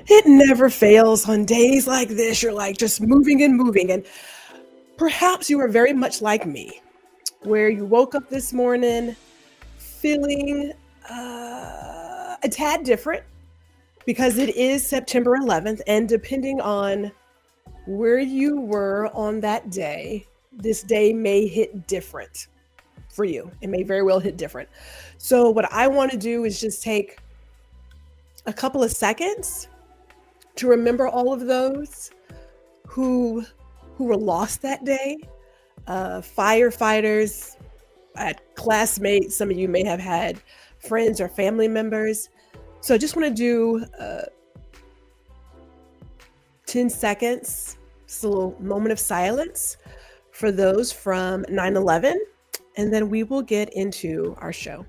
It never fails on days like this. You're like just moving and moving. And perhaps you are very much like me, where you woke up this morning feeling a tad different because it is September 11th. And depending on where you were on that day, this day may hit different for you. It may very well hit different. So, what I want to do is just take a couple of seconds to remember all of those who were lost that day, firefighters, classmates. Some of you may have had friends or family members. So I just want to do 10 seconds, just a little moment of silence for those from 9/11, and then we will get into our show.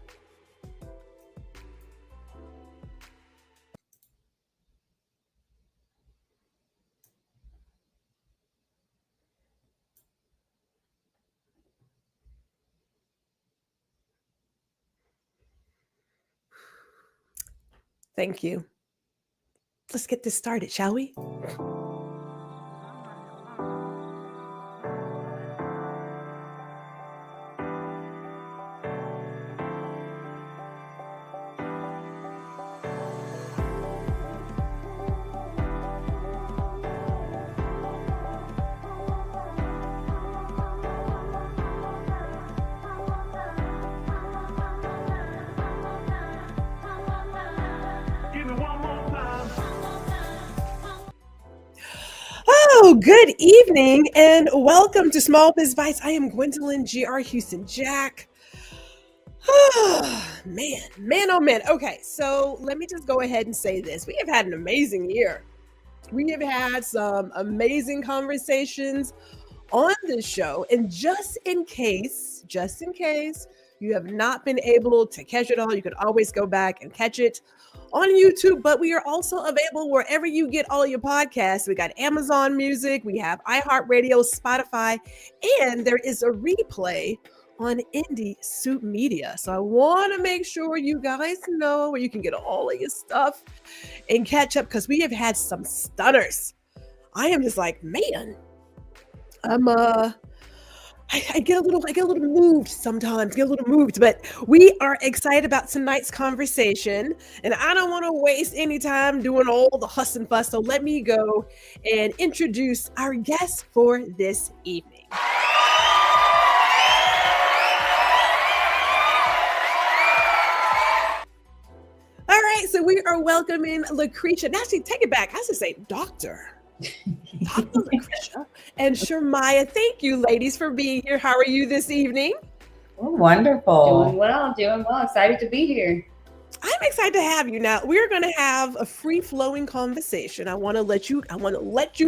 Thank you. Let's get this started, shall we? Oh, good evening and welcome to Small Biz Bites. I am Gwendolyn G.R. Houston Jack. Man, oh man. Okay, so let me just go ahead and say this. We have had an amazing year. We have had some amazing conversations on this show. And just in case you have not been able to catch it all, you could always go back and catch it on YouTube, but we are also available wherever you get all your podcasts. We got Amazon Music, we have iHeartRadio, Spotify, and there is a replay on Indie Soup Media. So I want to make sure you guys know where you can get all of your stuff and catch up, because we have had some stunners. I am just like, man, I get a little moved sometimes, but we are excited about tonight's conversation, and I don't want to waste any time doing all the huss and fuss. So let me go and introduce our guest for this evening. All right, so we are welcoming Lecresha. Now, actually, take it back. I should say Dr. Lecresha and Shermiah. Thank you, ladies, for being here. How are you this evening? Oh, wonderful. Doing well. Excited to be here. I'm excited to have you. Now, we're going to have a free-flowing conversation. I want to let you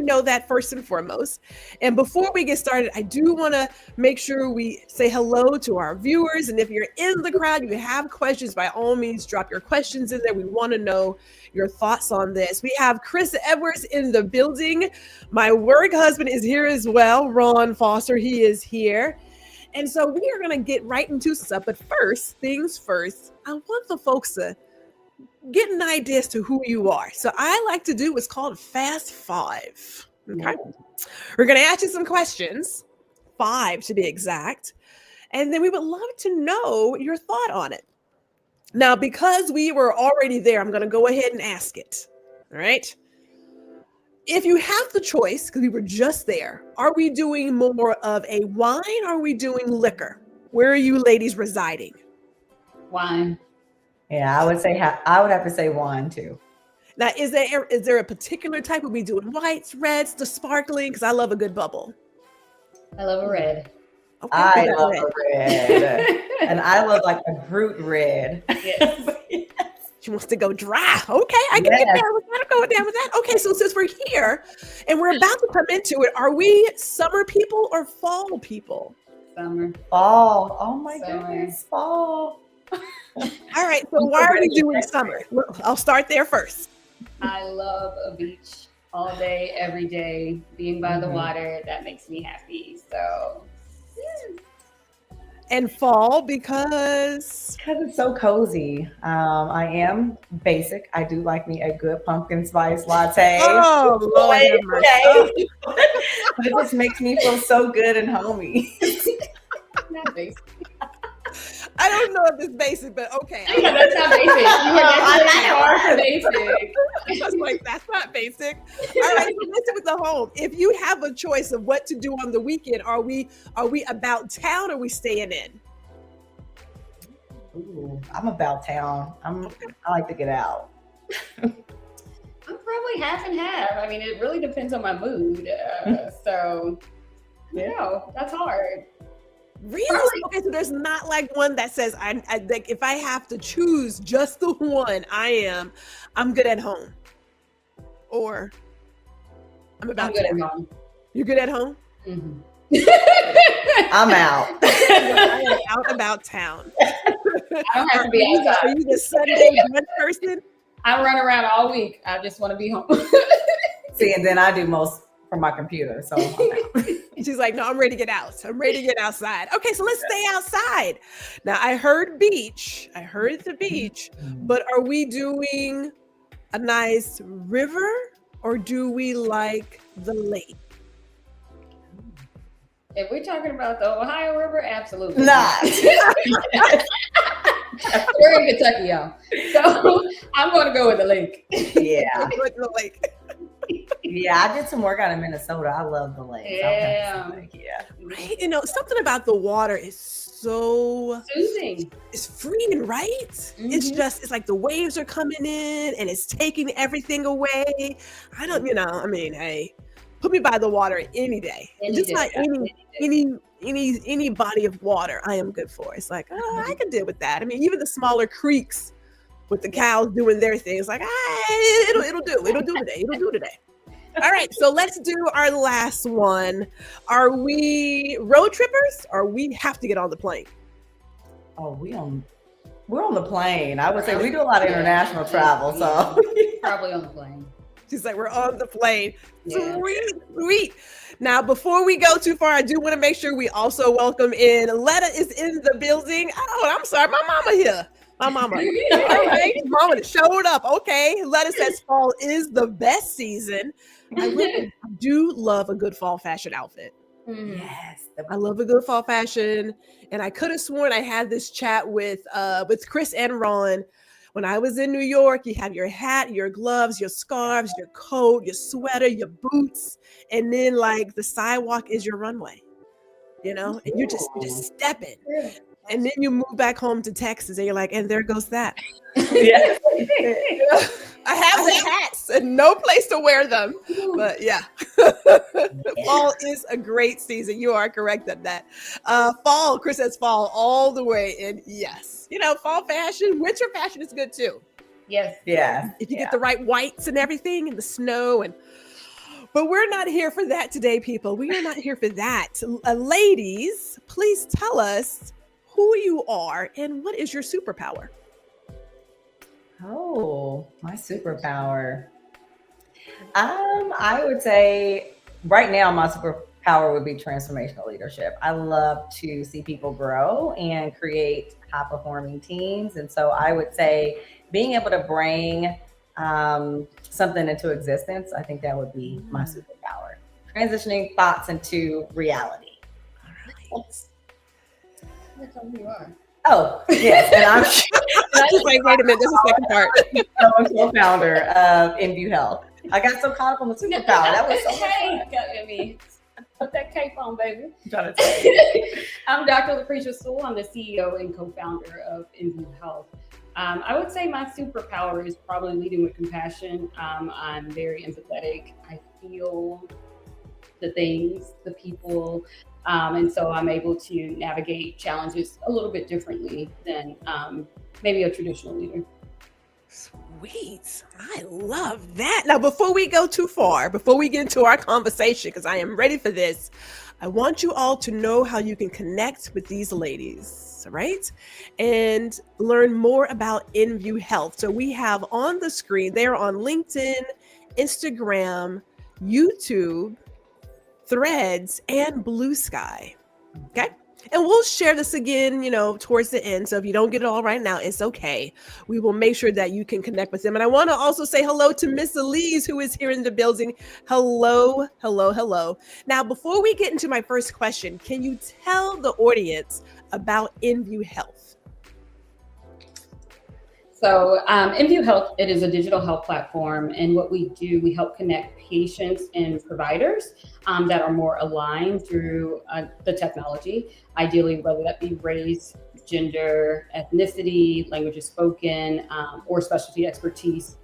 know that first and foremost. And before we get started, I do want to make sure we say hello to our viewers. And if you're in the crowd, you have questions, by all means, drop your questions in there. We want to know your thoughts on this. We have Chris Edwards in the building. My work husband is here as well, Ron Foster. He is here. And so we are going to get right into stuff. But first things first, I want the folks to get an idea as to who you are. So I like to do what's called Fast Five. Okay. We're going to ask you some questions, 5 to be exact. And then we would love to know your thought on it. Now, because we were already there, I'm going to go ahead and ask it. All right. If you have the choice, because we were just there, are we doing more of a wine or are we doing liquor? Where are you ladies residing? Wine. Yeah, I would have to say wine too. Now, is there a particular type? Are we doing whites, reds, the sparkling? Because I love a good bubble. I love a red. Okay, I love a red. And I love like a Groot red. Yes. She wants to go dry. Okay, I can get down with that. I'll go down with that. Okay, so since we're here and we're about to come into it, are we summer people or fall people? Summer. Fall. Oh my goodness, fall. All right, so why are we doing summer? Well, I'll start there first. I love a beach all day, every day. Being by the water, that makes me happy. So, And fall because it's so cozy. I am basic. I do like me a good pumpkin spice latte. oh Lord have mercy. Oh, But it just makes me feel so good and homey. Not basic. I don't know if it's basic, but okay. Yeah, that's not basic. You were definitely far from basic. I was like, that's not basic. All right, so listen with the home. If you have a choice of what to do on the weekend, are we about town or are we staying in? Ooh, I'm about town. I like to get out. I'm probably half and half. I mean, it really depends on my mood. So, that's hard. Really? Okay, so there's not like one that says I like if I have to choose just the one, I'm good at home, or I'm about. I'm good town. at home. You're good at home. Mm-hmm. I'm out. I am out about town. I don't have to be outside. Are you the Sunday brunch person? I run around all week. I just want to be home. See, and then I do most from my computer. So I'm out. She's like, no, I'm ready to get out. I'm ready to get outside. Okay, so let's stay outside. Now, I heard beach. I heard the beach. But are we doing a nice river or do we like the lake? If we're talking about the Ohio River, absolutely Not. We're in Kentucky, y'all. So I'm going to go with the lake. Yeah. With the lake. Yeah, I did some work out in Minnesota. I love the lake. Yeah. Yeah. Right? You know, something about the water is so Soothing. it's freeing, right? Mm-hmm. It's like the waves are coming in and it's taking everything away. I don't, hey, put me by the water any day. Just like any body of water I am good for. It's like, I can deal with that. I mean, even the smaller creeks with the cows doing their thing. It's like, it'll do today. All right, so let's do our last one. Are we road trippers or we have to get on the plane? Oh, we're on the plane. I would say we do a lot of international travel, so Probably on the plane. She's like, we're on the plane. Yeah. Sweet. Now, before we go too far, I do want to make sure we also welcome in. Letta is in the building. Oh, I'm sorry, my mama here. My mama. All right, mama showed up. Okay, Letta says fall is the best season. I really do love a good fall fashion outfit. yes. I love a good fall fashion, and I could have sworn I had this chat with Chris and Ron. When I was in New York, you have your hat, your gloves, your scarves, your coat, your sweater, your boots, and then like the sidewalk is your runway, and you're just stepping. And then you move back home to Texas and you're like, and there goes that. Yes. I have the hats and no place to wear them. But yeah, fall is a great season. You are correct at that. Fall, Chris says fall all the way. And yes, fall fashion, winter fashion is good too. Yes. Yeah. If you get the right whites and everything and the snow but we're not here for that today, people. We are not here for that. Ladies, please tell us who you are and what is your superpower? Oh, my superpower. I would say right now my superpower would be transformational leadership. I love to see people grow and create high-performing teams. And so I would say being able to bring something into existence, I think that would be my superpower. Transitioning thoughts into reality. All right. That's who you are. Oh, yes. And I'm just like, wait a minute, there's a second part. I'm co-founder of EnVue Health. I got so caught up on the superpower. That was so much fun. Put that cape on, baby. I'm trying to say. I'm Dr. Lecresha Sewell. I'm the CEO and co-founder of EnVue Health. I would say my superpower is probably leading with compassion. I'm very empathetic. I feel the things, the people, and so I'm able to navigate challenges a little bit differently than maybe a traditional leader. Sweet. I love that. Now, before we go too far, before we get into our conversation, because I am ready for this, I want you all to know how you can connect with these ladies, right? And learn more about EnVue Health. So we have on the screen, they're on LinkedIn, Instagram, YouTube, Threads, and Blue Sky. Okay. And we'll share this again, towards the end. So if you don't get it all right now, it's okay. We will make sure that you can connect with them. And I want to also say hello to Miss Elise, who is here in the building. Hello, hello, hello. Now, before we get into my first question, can you tell the audience about EnVue Health? So EnVue Health, it is a digital health platform. And what we do, we help connect patients and providers that are more aligned through the technology, ideally, whether that be race, gender, ethnicity, languages spoken, or specialty expertise.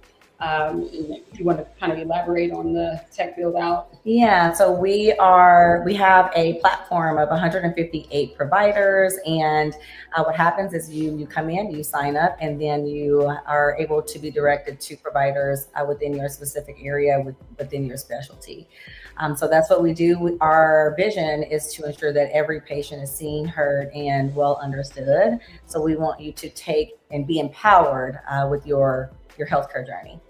If you want to kind of elaborate on the tech build out. Yeah, so we have a platform of 158 providers, and what happens is you come in, you sign up, and then you are able to be directed to providers within your specific area, within your specialty. So that's what we do. Our vision is to ensure that every patient is seen, heard, and well understood. So we want you to take and be empowered with your healthcare journey.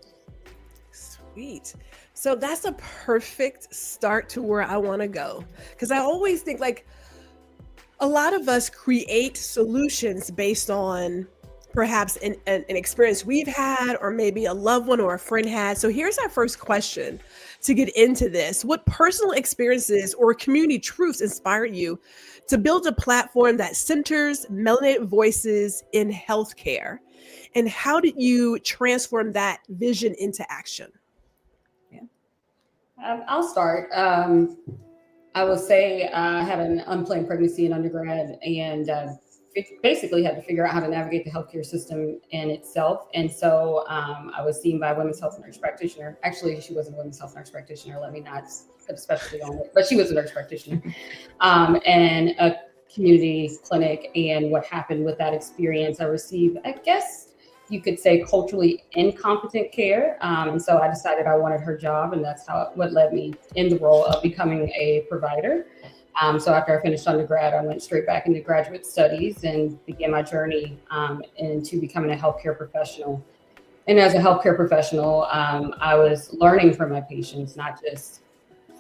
Sweet. So that's a perfect start to where I want to go. Because I always think like a lot of us create solutions based on perhaps an experience we've had, or maybe a loved one or a friend had. So here's our first question to get into this. What personal experiences or community truths inspired you to build a platform that centers melanated voices in healthcare? And how did you transform that vision into action? I'll start. I will say I had an unplanned pregnancy in undergrad, and basically had to figure out how to navigate the healthcare system in itself. And so I was seen by a women's health nurse practitioner. Actually, she wasn't a women's health nurse practitioner. Let me not put a specialty on it, but she was a nurse practitioner, and a community clinic. And what happened with that experience, I received, I guess you could say, culturally incompetent care. And so I decided I wanted her job, and that's what led me in the role of becoming a provider. So after I finished undergrad, I went straight back into graduate studies and began my journey into becoming a healthcare professional. And as a healthcare professional, I was learning from my patients, not just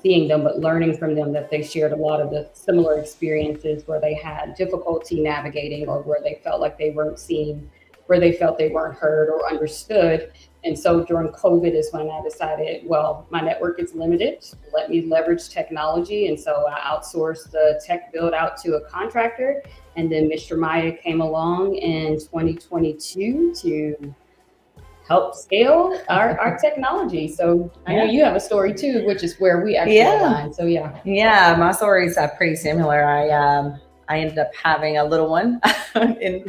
seeing them, but learning from them that they shared a lot of the similar experiences where they had difficulty navigating, or where they felt like they weren't seen, where they felt they weren't heard or understood. And so during COVID is when I decided, well, my network is limited. Let me leverage technology. And so I outsourced the tech build out to a contractor. And then Ms. Shermiah came along in 2022 to help scale our technology. So I know you have a story too, which is where we actually align. So yeah, my story is pretty similar. I ended up having a little one in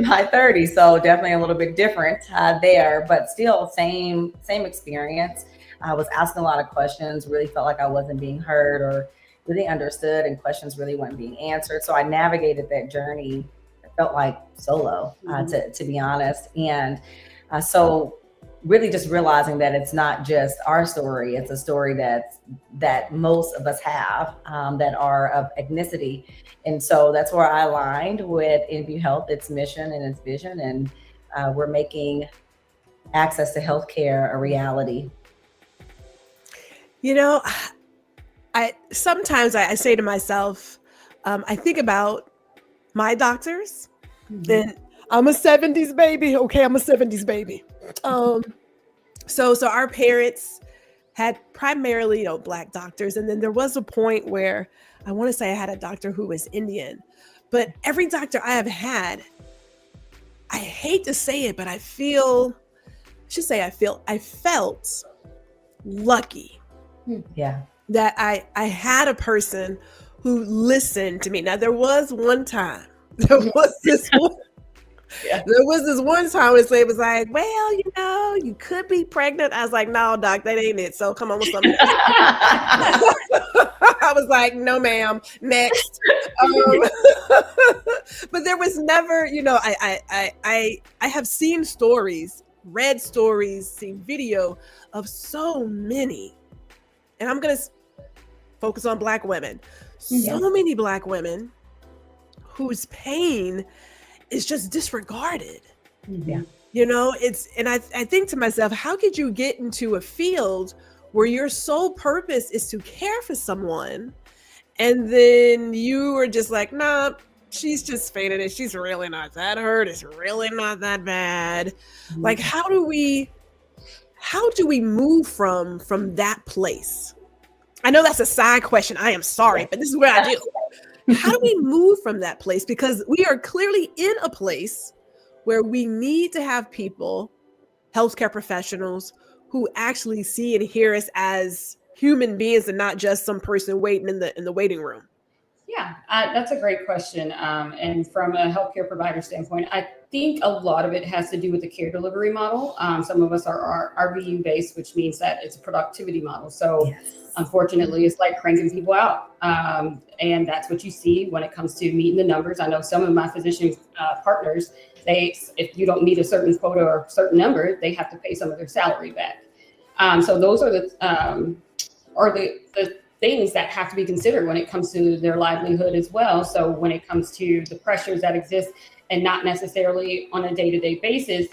my 30s, so definitely a little bit different there, but still same experience. I was asking a lot of questions, really felt like I wasn't being heard or really understood, and questions really weren't being answered. So I navigated that journey. It felt like solo, to be honest. And so really just realizing that it's not just our story, it's a story that most of us have that are of ethnicity. And so that's where I aligned with EnVue Health, its mission and its vision. And we're making access to healthcare a reality. Sometimes I say to myself, I think about my doctors, and I'm a 70s baby. Okay, I'm a 70s baby. So our parents had primarily, Black doctors. And then there was a point where I want to say I had a doctor who was Indian, but every doctor I have had, I hate to say it, but I felt lucky. Yeah. That I had a person who listened to me. Now there was one time, there was this one time when it was like, well, you could be pregnant. I was like, no, doc, that ain't it. So come on with something else. I was like, no, ma'am, next. But there was never, I have seen stories, read stories, seen video of so many, and I'm going to focus on Black women. So many Black women whose pain is just disregarded. Yeah. And I think to myself, how could you get into a field where your sole purpose is to care for someone And then you were just like, nah, she's just fainted it. She's really not that hurt. It's really not that bad. Like, how do we move from that place? I know that's a side question. I am sorry, but this is what I do. How do we move from that place? Because we are clearly in a place where we need to have people, healthcare professionals, who actually see and hear us as human beings and not just some person waiting in the waiting room. Yeah, that's a great question. And from a healthcare provider standpoint, I think a lot of it has to do with the care delivery model. Some of us are RVU based, which means that it's a productivity model. So unfortunately, it's like cranking people out. And that's what you see when it comes to meeting the numbers. I know some of my physician partners, if you don't meet a certain quota or certain number, they have to pay some of their salary back. So those are the things that have to be considered when it comes to their livelihood as well. So when it comes to the pressures that exist and not necessarily on a day-to-day basis,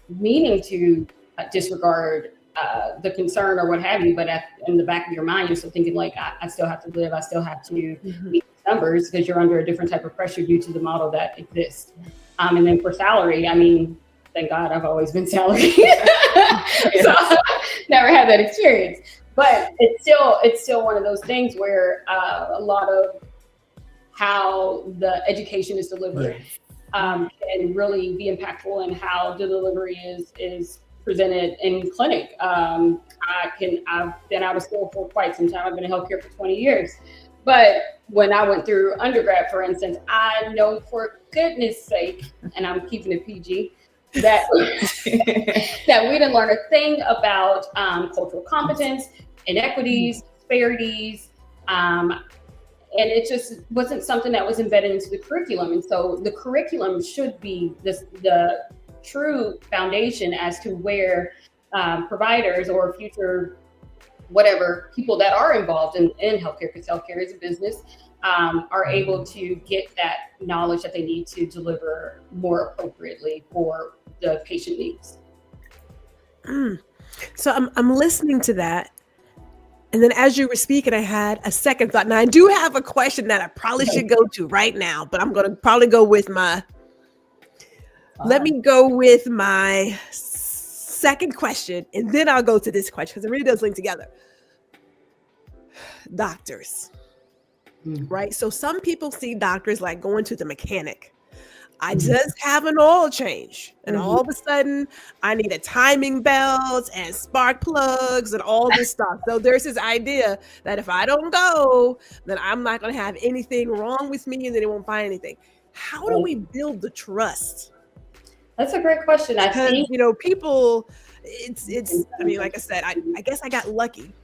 meaning to disregard the concern or what have you, but in the back of your mind, you're still thinking like, I still have to live, I still have to meet numbers, because you're under a different type of pressure due to the model that exists. And then for salary, I mean, thank God I've always been salaried. So I've never had that experience. But it's still one of those things where a lot of how the education is delivered can really be impactful in how the delivery is presented in clinic. I've been out of school for quite some time. I've been in healthcare for 20 years. But when I went through undergrad, for instance, I know for goodness sake, and I'm keeping it PG, that that we didn't learn a thing about cultural competence, inequities, disparities, and it just wasn't something that was embedded into the curriculum. And so the curriculum should be the true foundation as to where providers or future whatever people that are involved in healthcare, because healthcare is a business, are able to get that knowledge that they need to deliver more appropriately for the patient needs. So I'm listening to that. And then as you were speaking, I had a second thought. Now, I do have a question that I probably should go to right now, but I'm going to probably go with let me go with my second question, and then I'll go to this question because it really does link together. Doctors, right? So some people see doctors like going to the mechanic. I just have an oil change, and all of a sudden I need a timing belt and spark plugs and all this stuff. So there's this idea that if I don't go, then I'm not going to have anything wrong with me, and then they won't find anything. How do we build the trust? That's a great question. I think, people, I mean, like I said, I guess I got lucky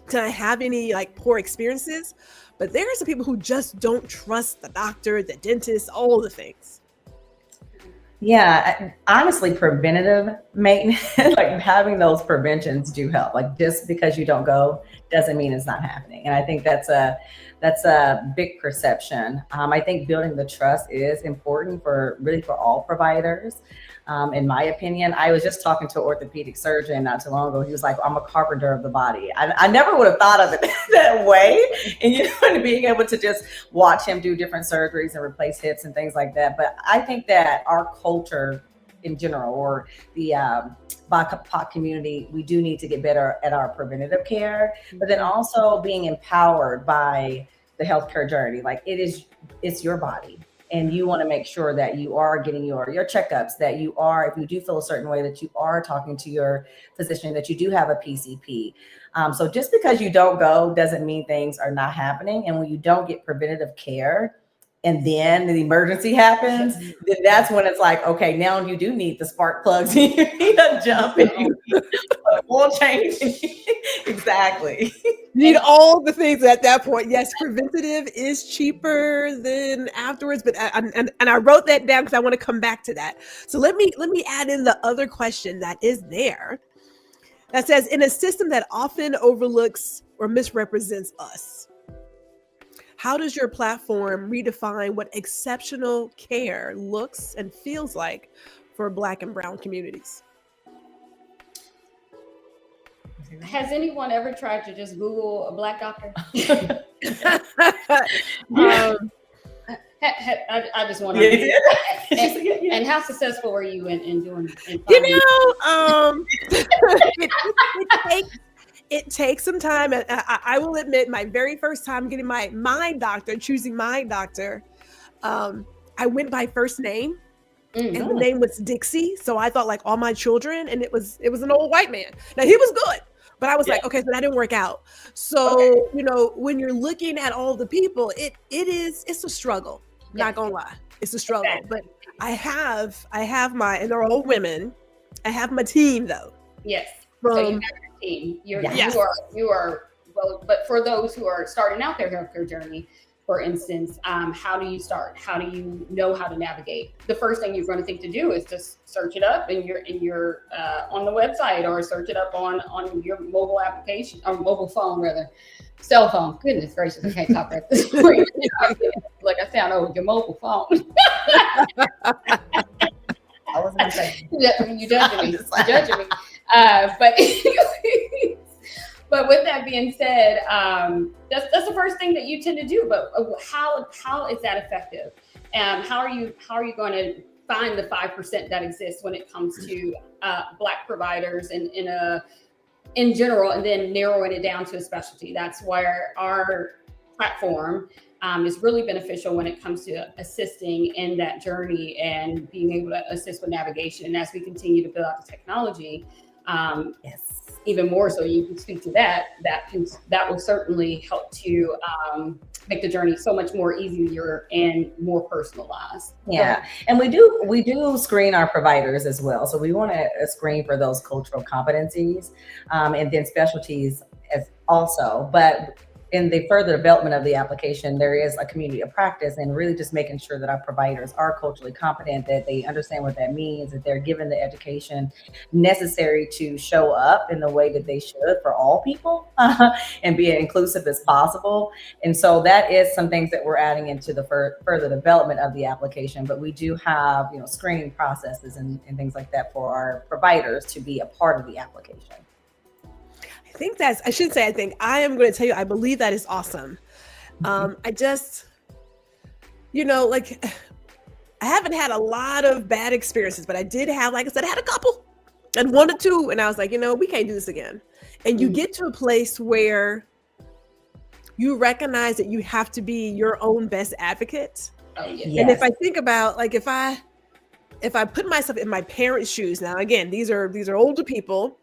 to have any like poor experiences. But there are some people who just don't trust the doctor, the dentist, all the things. Yeah, honestly, preventative maintenance, like having those preventions do help. Like just because you don't go doesn't mean it's not happening. And I think that's a big perception. I think building the trust is important for all providers. In my opinion, I was just talking to an orthopedic surgeon not too long ago. He was like, I'm a carpenter of the body. I never would have thought of it that way. And being able to just watch him do different surgeries and replace hips and things like that. But I think that our culture in general, or the BIPOC community, we do need to get better at our preventative care, but then also being empowered by the healthcare journey. Like it's your body. And you want to make sure that you are getting your checkups, that you are, if you do feel a certain way, that you are talking to your physician, that you do have a PCP. So just because you don't go doesn't mean things are not happening. And when you don't get preventative care and then the emergency happens, then that's when it's like, okay, now you do need the spark plugs, you need a jump, and you need a oil change. Exactly. You need all the things at that point. Yes, preventative is cheaper than afterwards, but I wrote that down because I want to come back to that. So let me add in the other question that is there that says, in a system that often overlooks or misrepresents us, how does your platform redefine what exceptional care looks and feels like for Black and Brown communities? Has anyone ever tried to just Google a Black doctor? um, I just want to. And how successful were you in doing? It takes some time. And I will admit, my very first time getting choosing my doctor, I went by first name. And the name was Dixie. So I thought like all my children, and it was an old white man. Now he was good, but I was like, okay, so that didn't work out. So, when you're looking at all the people, it's a struggle. Not gonna lie. It's a struggle. But I have and they're all women. I have my team though. Yes. So you have your team. You are well, but for those who are starting out their healthcare journey, for instance, how do you start? How do you know how to navigate? The first thing you're going to think to do is just search it up in your on the website, or search it up on your mobile application, or mobile phone rather, cell phone. Goodness gracious, I can't talk at this point. Like I sound old. Your mobile phone. I was going to say, you judging me. But with that being said, that's the first thing that you tend to do. But how is that effective? How are you going to find the 5% that exists when it comes to Black providers in general, and then narrowing it down to a specialty? That's where our platform is really beneficial when it comes to assisting in that journey and being able to assist with navigation. And as we continue to build out the technology, even more so, you can speak to that will certainly help to make the journey so much more easier and more personalized. Yeah. And we do screen our providers as well. So we want to screen for those cultural competencies, and then specialties as also. But in the further development of the application, there is a community of practice, and really just making sure that our providers are culturally competent, that they understand what that means, that they're given the education necessary to show up in the way that they should for all people, and be as inclusive as possible. And so that is some things that we're adding into the further development of the application. But we do have, screening processes and things like that for our providers to be a part of the application. I am going to tell you, I believe that is awesome. I just, I haven't had a lot of bad experiences, but I did have, like I said, I had a couple and 1 or 2. And I was like, we can't do this again. And you get to a place where you recognize that you have to be your own best advocate. Oh, yes. And if I think about, like, if I put myself in my parents' shoes, now, again, these are older people.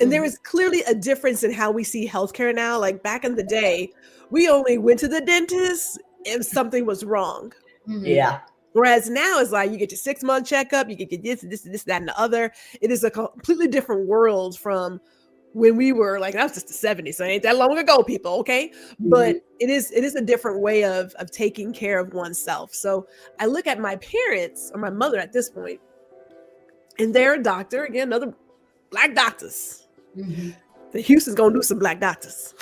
And there is clearly a difference in how we see healthcare now. Like back in the day, we only went to the dentist if something was wrong. Yeah. Whereas now it's like you get your 6-month checkup, you get this, that, and the other. It is a completely different world from when we were like, that was just the 70s. So it ain't that long ago, people. Okay. But it is a different way of taking care of oneself. So I look at my parents, or my mother at this point, and they're a doctor, again, another Black doctors. The Houston's gonna do some Black doctors.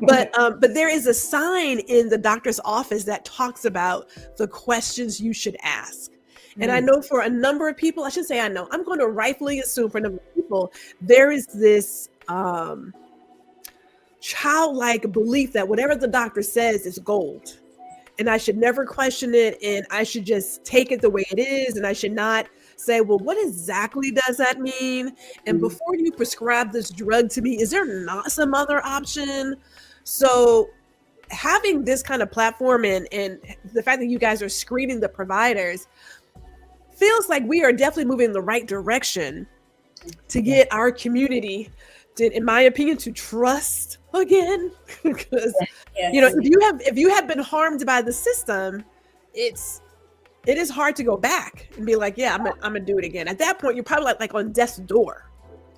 but there is a sign in the doctor's office that talks about the questions you should ask. And I know for a number of people, I'm going to rightfully assume for a number of people, there is this childlike belief that whatever the doctor says is gold, and I should never question it, and I should just take it the way it is, and I should not say, well, what exactly does that mean? And before you prescribe this drug to me, is there not some other option? So having this kind of platform and the fact that you guys are screening the providers feels like we are definitely moving in the right direction to get our community to, in my opinion, to trust again. Because if you have been harmed by the system, it is hard to go back and be like, I'm gonna do it again. At that point, you're probably like on death's door.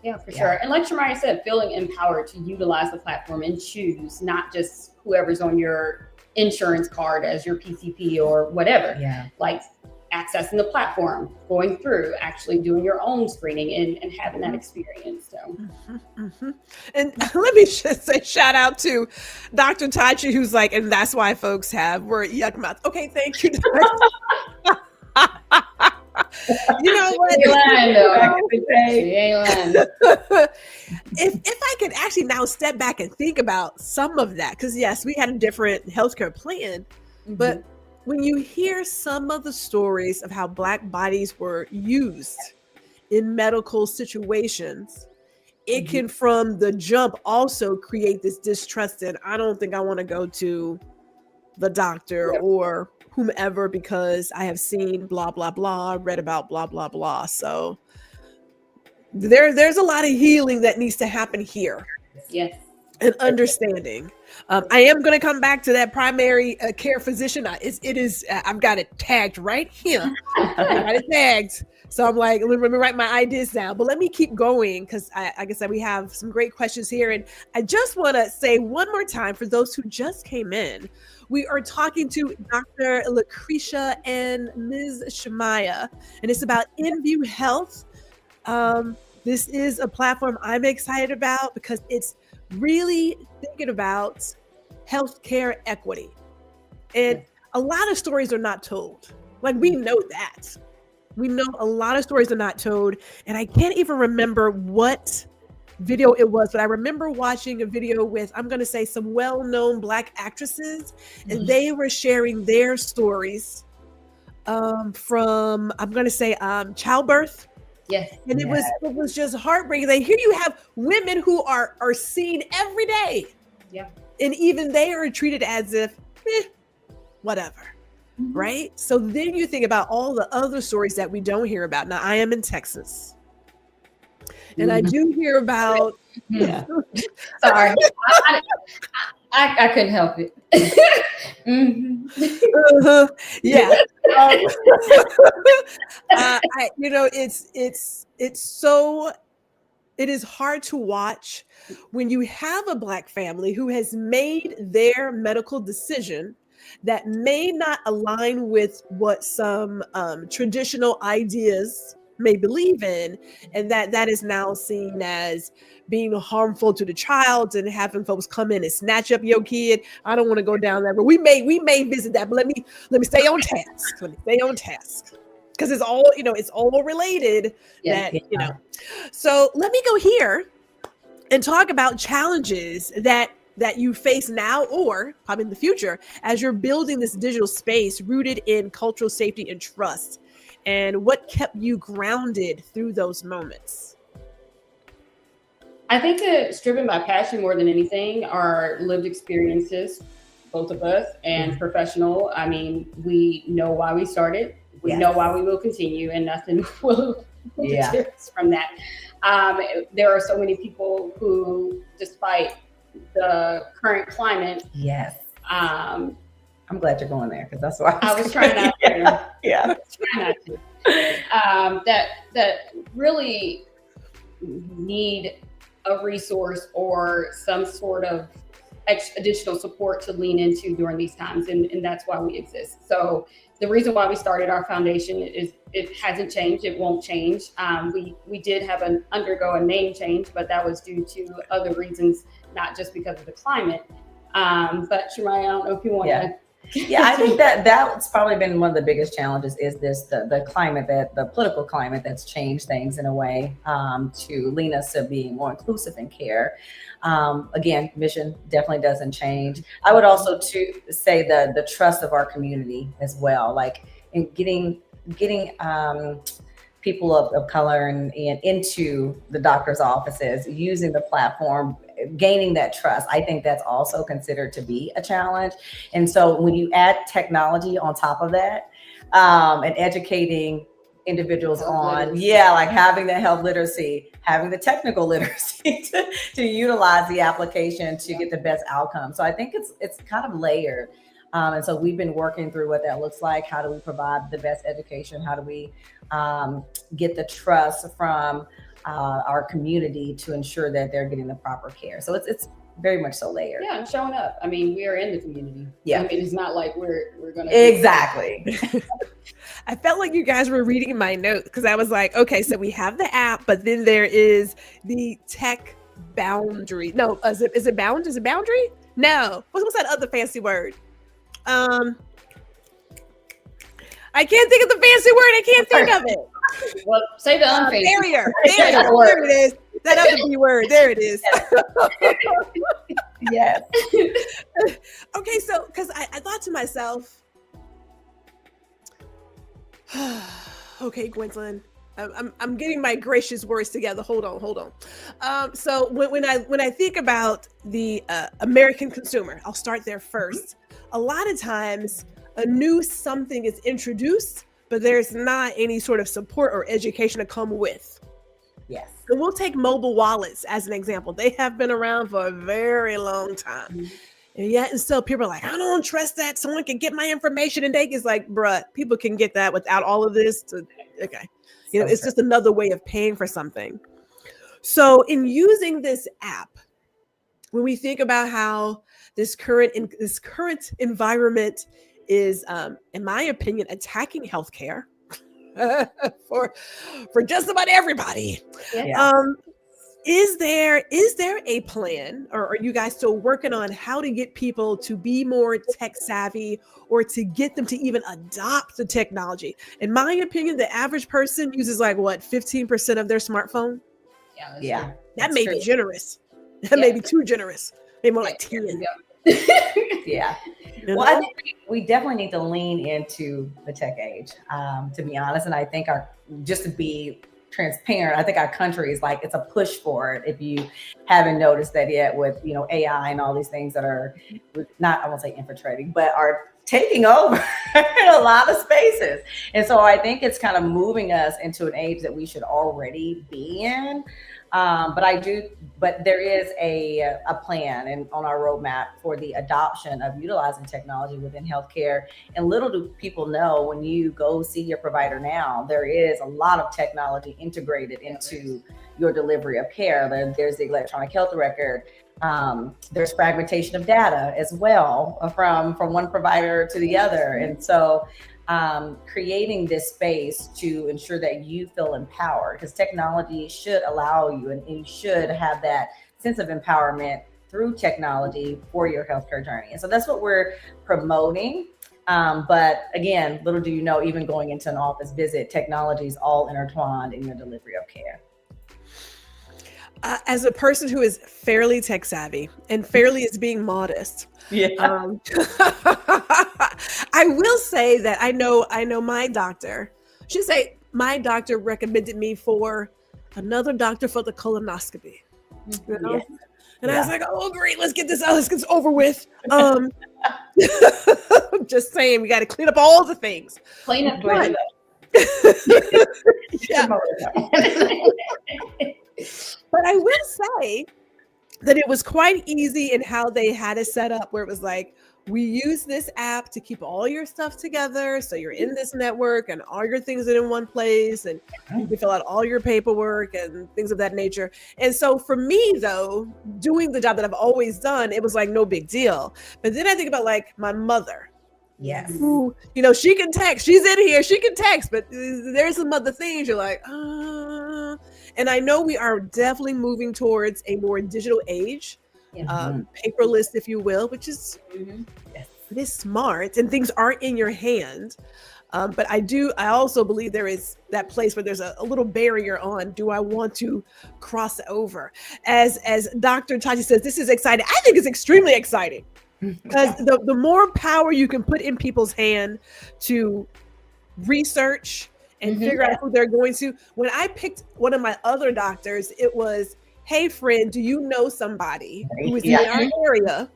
Yeah, for sure. And like Shermiah said, feeling empowered to utilize the platform and choose not just whoever's on your insurance card as your PCP or whatever. Yeah. Like accessing the platform, going through, actually doing your own screening and having that experience. So. And let me just say shout out to Dr. Tachi, who's like, and that's why folks we're yuck mouth. Okay, thank you. You know what? She lying, though. She She ain't lying. If I could actually now step back and think about some of that, because yes, we had a different healthcare plan, but when you hear some of the stories of how Black bodies were used in medical situations, it can from the jump also create this distrust and I don't think I want to go to the doctor or whomever because I have seen blah blah blah, read about blah blah blah. So there's a lot of healing that needs to happen here. Yes. And understanding. I am going to come back to that primary care physician. I've got it tagged right here. I got it tagged. So I'm like, let me write my ideas down. But let me keep going because, like I said, we have some great questions here. And I just want to say one more time for those who just came in, we are talking to Dr. Lecresha and Ms. Shermiah, and it's about EnVue Health. This is a platform I'm excited about because it's really thinking about healthcare equity. And a lot of stories are not told. Like we know that. We know a lot of stories are not told. And I can't even remember what video it was, but I remember watching a video with, I'm going to say some well-known Black actresses, and they were sharing their stories from, I'm going to say childbirth. Yes. And it was just heartbreaking. Like here you have women who are seen every day. Yeah. And even they are treated as if, whatever. Right? So then you think about all the other stories that we don't hear about. Now I am in Texas. And I do hear about Sorry. I couldn't help it. Yeah. It is hard to watch when you have a Black family who has made their medical decision that may not align with what some traditional ideas may believe in, and that is now seen as being harmful to the child and having folks come in and snatch up your kid. I don't want to go down that road. We may visit that, but let me stay on task. Let me stay on task because it's all related. So let me go here and talk about challenges that you face now or probably in the future as you're building this digital space rooted in cultural safety and trust, and what kept you grounded through those moments? I think that it's driven by passion more than anything, our lived experiences, both of us, and professional. I mean, we know why we started. We know why we will continue, and nothing will deter us from that. There are so many people who, despite the current climate. Yes. I'm glad you're going there because that's why I was trying not to. Yeah. Trying not to. That really need a resource or some sort of additional support to lean into during these times, and that's why we exist. So the reason why we started our foundation is it hasn't changed. It won't change. We did undergo a name change, but that was due to other reasons, not just because of the climate. But Shermiah, I don't know if you want to. Yeah, I think that's probably been one of the biggest challenges is the climate, the political climate that's changed things in a way to lean us to being more inclusive in care. Again, mission definitely doesn't change. I would also say the trust of our community as well, like in getting people of color and into the doctor's offices, using the platform, gaining that trust. I think that's also considered to be a challenge. And so when you add technology on top of that, and educating individuals on, like having the health literacy, having the technical literacy to utilize the application to get the best outcome. So I think it's kind of layered. And so we've been working through what that looks like. How do we provide the best education? How do we get the trust from our community to ensure that they're getting the proper care? So it's very much so layered. Yeah, and showing up. I mean, we are in the community. Yeah. I mean, it's not like we're going to. Exactly. I felt like you guys were reading my notes because I was like, okay, so we have the app, but then there is the tech boundary. No, is it boundary? No. What's that other fancy word? I can't think of the fancy word. I can't think of it. Well, say the unfancy. Barrier. There it is. That other B word. There it is. Yes. Okay, so because I thought to myself, okay, Gwendolyn, I'm getting my gracious words together. Hold on. So when I think about the American consumer, I'll start there first. A lot of times, a new something is introduced, but there's not any sort of support or education to come with. Yes. And we'll take mobile wallets as an example. They have been around for a very long time. Mm-hmm. And yet, and still people are like, I don't trust that. Someone can get my information. And they is like, bruh, people can get that without all of this. Okay. You know, it's just another way of paying for something. So in using this app, when we think about how this current environment is, in my opinion, attacking healthcare for just about everybody. Yeah. Is there a plan, or are you guys still working on how to get people to be more tech savvy or to get them to even adopt the technology? In my opinion, the average person uses like what, 15% of their smartphone? Yeah. That may be generous. That may be too generous. Maybe more like 10. Yeah. Well, I think we definitely need to lean into the tech age, to be honest. And I think just to be transparent, I think our country is like, it's a push for it. If you haven't noticed that yet with, AI and all these things that are not, I won't say infiltrating, but are taking over a lot of spaces. And so I think it's kind of moving us into an age that we should already be in. But there is a plan and on our roadmap for the adoption of utilizing technology within healthcare. And little do people know, when you go see your provider now, there is a lot of technology integrated into your delivery of care. There's the electronic health record. There's fragmentation of data as well from one provider to the other. And so creating this space to ensure that you feel empowered, because technology should allow you, and you should have that sense of empowerment through technology for your healthcare journey. And so that's what we're promoting. But again, little do you know, even going into an office visit, technology is all intertwined in your delivery of care. As a person who is fairly tech savvy, and fairly is being modest, I will say that I know my doctor. She say my doctor recommended me for another doctor for the colonoscopy. You know? And I was like, oh great, let's get this out. Let's get this over with. Just saying, we got to clean up all the things. Clean up. But I will say that it was quite easy in how they had it set up, where it was like, we use this app to keep all your stuff together. So you're in this network and all your things are in one place, and you can fill out all your paperwork and things of that nature. And so for me, though, doing the job that I've always done, it was like no big deal. But then I think about like my mother. Yes. Who, she can text. She's in here. She can text. But there's some other things you're like, And I know we are definitely moving towards a more digital age. Paperless, if you will, which is it is smart, and things are in your hand. But I also believe there is that place where there's a little barrier on, do I want to cross over? As Dr. Taji says, this is exciting. I think it's extremely exciting, because the more power you can put in people's hand to research and figure out who they're going to. When I picked one of my other doctors, it was, hey friend, do you know somebody who is in our area,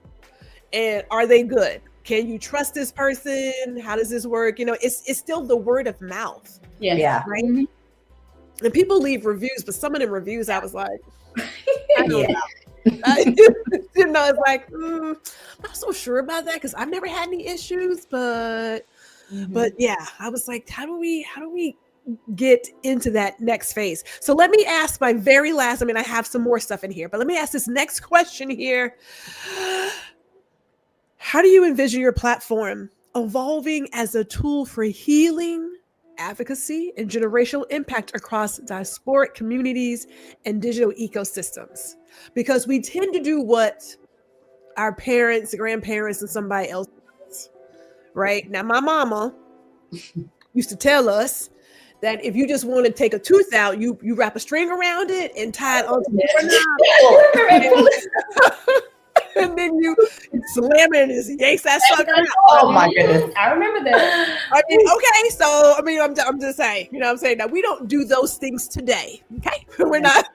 and are they good? Can you trust this person? How does this work? It's still the word of mouth. Yeah. Right. Mm-hmm. And people leave reviews, but some of them reviews, I was like, I don't know. It's like, I'm not so sure about that, because I've never had any issues, but yeah, I was like, how do we get into that next phase? So let me ask my very last, I have some more stuff in here, but let me ask this next question here. How do you envision your platform evolving as a tool for healing, advocacy, and generational impact across diasporic communities and digital ecosystems? Because we tend to do what our parents, grandparents, and somebody else does, right? Now, my mama used to tell us that if you just want to take a tooth out, you wrap a string around it and tie it onto the doorknob. And then you slam it and just yanks that sucker out. Oh my goodness. I remember that. I mean, okay, so I'm just saying, you know what I'm saying? Now we don't do those things today. Okay. We're not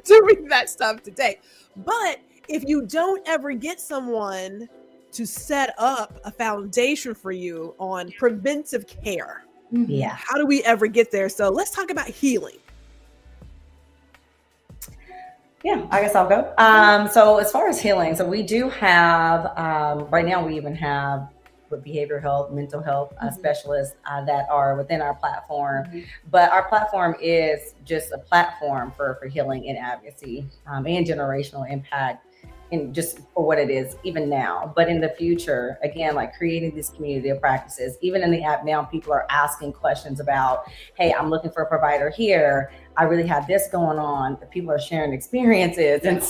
doing that stuff today. But if you don't ever get someone to set up a foundation for you on preventive care, yeah, how do we ever get there? So let's talk about healing. Yeah, I guess I'll go. So as far as healing, so we do have, right now we even have with behavioral health, mental health specialists that are within our platform. But our platform is just a platform for healing and advocacy and generational impact, and just for what it is even now. But in the future, again, like creating this community of practices, even in the app now, people are asking questions about, hey, I'm looking for a provider here. I really have this going on. People are sharing experiences. And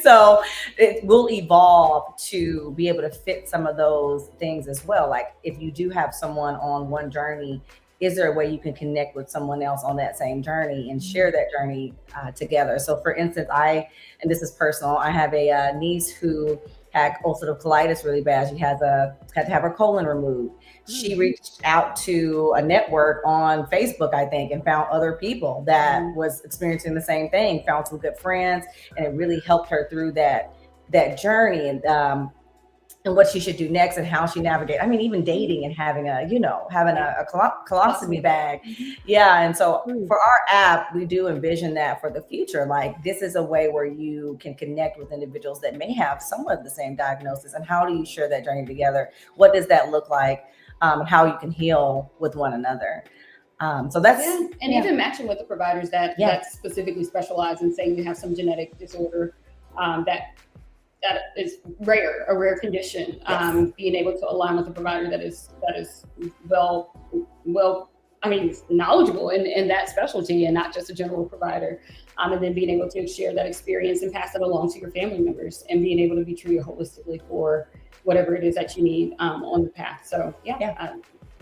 so it will evolve to be able to fit some of those things as well. Like if you do have someone on one journey, is there a way you can connect with someone else on that same journey and share that journey together? So for instance, and this is personal, I have a niece who had ulcerative colitis really bad. She had to have her colon removed. She reached out to a network on Facebook, I think, and found other people that was experiencing the same thing, found some good friends, and it really helped her through that journey. And what she should do next and how she navigate. I mean, even dating and having a colostomy bag. Yeah. And so for our app, we do envision that for the future. Like this is a way where you can connect with individuals that may have somewhat of the same diagnosis. And how do you share that journey together? What does that look like? How you can heal with one another. So that's even matching with the providers that specifically specialize in saying you have some genetic disorder that is a rare condition. Being able to align with a provider that is well, knowledgeable in that specialty and not just a general provider. And then being able to share that experience and pass it along to your family members and being able to be treated holistically for whatever it is that you need on the path. So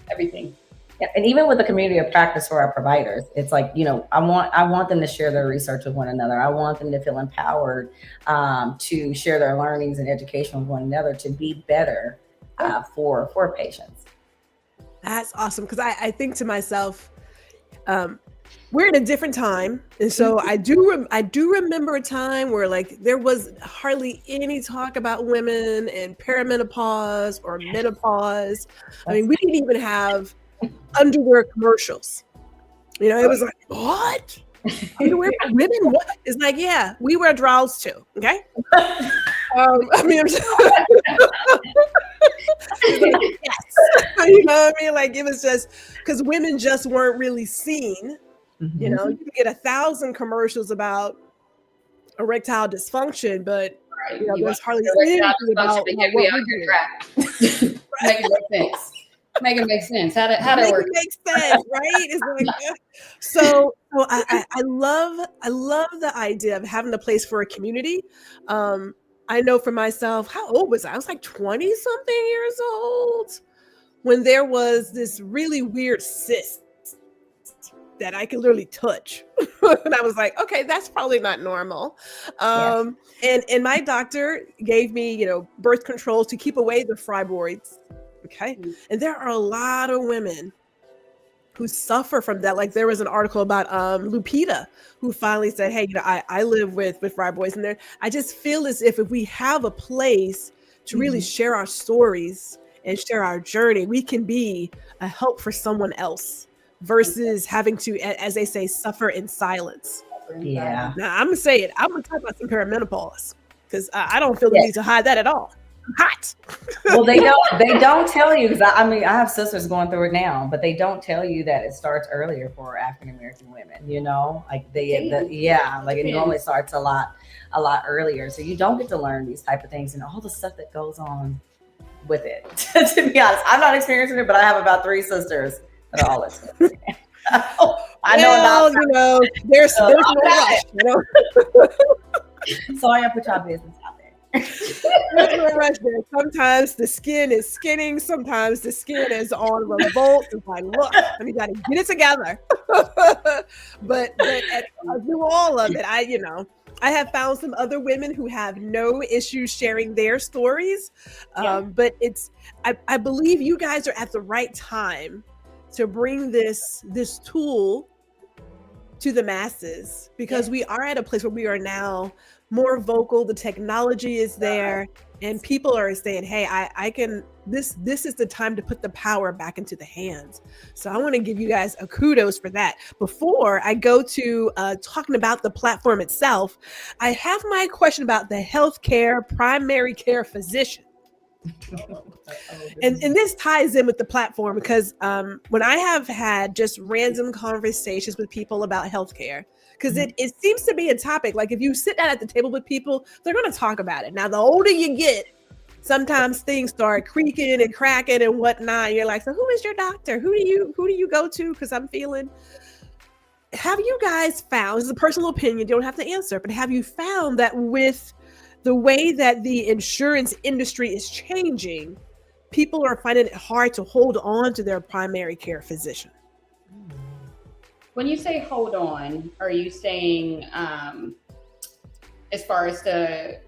everything. Yeah, and even with the community of practice for our providers, it's like, I want them to share their research with one another. I want them to feel empowered to share their learnings and education with one another to be better for patients. That's awesome. Because I think to myself, we're in a different time. And so I do remember a time where like there was hardly any talk about women and perimenopause or menopause. I mean, we didn't even have underwear commercials. It was like, what? Underwear for women? What? It's like, yeah, we wear drawers too. Okay. I'm just yes. You know what I mean? Like it was just because women just weren't really seen. You could get 1,000 commercials about erectile dysfunction, but there's hardly anything about what we're doing. Make it make sense. How to work? It makes sense, right? It's like, so I love the idea of having a place for a community. I know for myself, how old was I? I was like 20 something years old when there was this really weird cyst that I could literally touch. And I was like, okay, that's probably not normal. And my doctor gave me, birth control to keep away the fibroids. Okay. And there are a lot of women who suffer from that. Like there was an article about Lupita who finally said, hey, I live with fibroids, and I just feel as if we have a place to really share our stories and share our journey, we can be a help for someone else versus having to, as they say, suffer in silence. Yeah. Now I'm gonna say it. I'm gonna talk about some perimenopause because I don't feel the need to hide that at all. Hot. Well, they don't tell you, because I have sisters going through it now, but they don't tell you that it starts earlier for African American women. Like it normally starts a lot earlier, so you don't get to learn these type of things and all the stuff that goes on with it. To be honest, I'm not experiencing it, but I have about 3 sisters that are all experiencing it. I know about there's no rush. So I have put y'all business out there. There's no rush there. Sometimes the skin is skinning. Sometimes the skin is on revolt. It's like, look, we got to get it together. but through all of it, I have found some other women who have no issues sharing their stories. But I believe you guys are at the right time to bring this tool to the masses, because we are at a place where we are now more vocal. The technology is there, and people are saying, hey, I can, this is the time to put the power back into the hands. So I want to give you guys a kudos for that. Before I go to talking about the platform itself, I have my question about the healthcare primary care physician. And this ties in with the platform, because when I have had just random conversations with people about healthcare, because it seems to be a topic, like if you sit down at the table with people, they're going to talk about it. Now, the older you get, sometimes things start creaking and cracking and whatnot. You're like, so who is your doctor? Who do you go to? Because I'm feeling. Have you guys found, this is a personal opinion, you don't have to answer, but have you found that with the way that the insurance industry is changing, people are finding it hard to hold on to their primary care physician? When you say hold on, are you saying as far as the